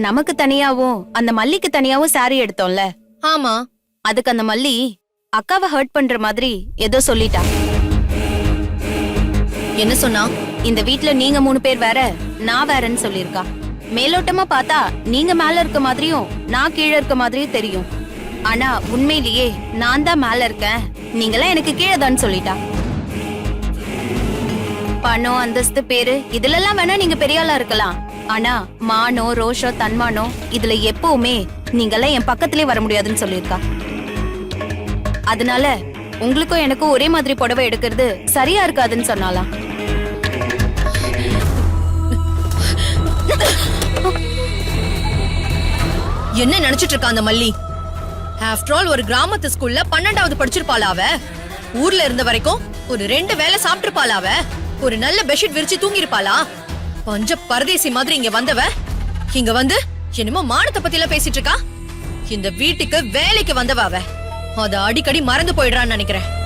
நமக்கு தனியாவும் அந்த மல்லிக்கு தனியாவும் சாரி எடுத்தோம்ல, ஆமா. அதுக்கு அந்த மல்லி அக்காவை ஹர்ட் பண்ற மாதிரி ஏதோ சொல்லிட்டா. என்ன சொன்னா? இந்த வீட்ல நீங்க 3 பேர் வேற, நான் வேறன்னு சொல்லிருக்கா. மேலோட்டமா பார்த்தா நீங்க மேல இருக்க மாதிரியும் நான் கீழே இருக்க மாதிரியும் தெரியும். ஆனா உண்மையிலேயே நான் தான் மேல இருக்கேன், நீங்களாம் எனக்கு கீழே தான் சொல்லிட்டா. பணம், அந்தஸ்து, பேரு இதுலெல்லாம் வேணா நீங்க பெரிய ஆளா இருக்கலாம். ஆனா மானோ, ரோஷோ, தன்மானோ இதுல எப்பவுமே நீங்கெல்லாம் என் பக்கத்திலே வர முடியாதுன்னு சொல்லிருக்கா. அதனால உங்களுக்கும் எனக்கும் ஒரே மாதிரி புடவை எடுக்கிறது சரியா இருக்காதுன்னு சொன்னாலாம். என்ன நினைச்சிட்டு இருக்கா அந்த மல்லி? ஆஃப்டர் ஆல் ஒரு கிராமத்து ஸ்கூல்ல 12வது படிச்சிருப்பாளா அவ? ஊர்ல இருந்த வரைக்கும் ஒரு 2 வேளை சாப்பிட்டுருப்பாளா அவ? ஒரு நல்ல பெட்ஷீட் விரிச்சு தூங்கி இருப்பாளா? பஞ்ச பரதேசி மாதிரி இங்க வந்தவ இங்க வந்து என்னமோ மானத்தை பத்தி எல்லாம் பேசிட்டு இருக்கா. இந்த வீட்டுக்கு வேலைக்கு வந்தவ அவ. அத அடிக்கடி மறந்து போயிடுறான்னு நினைக்கிறேன்.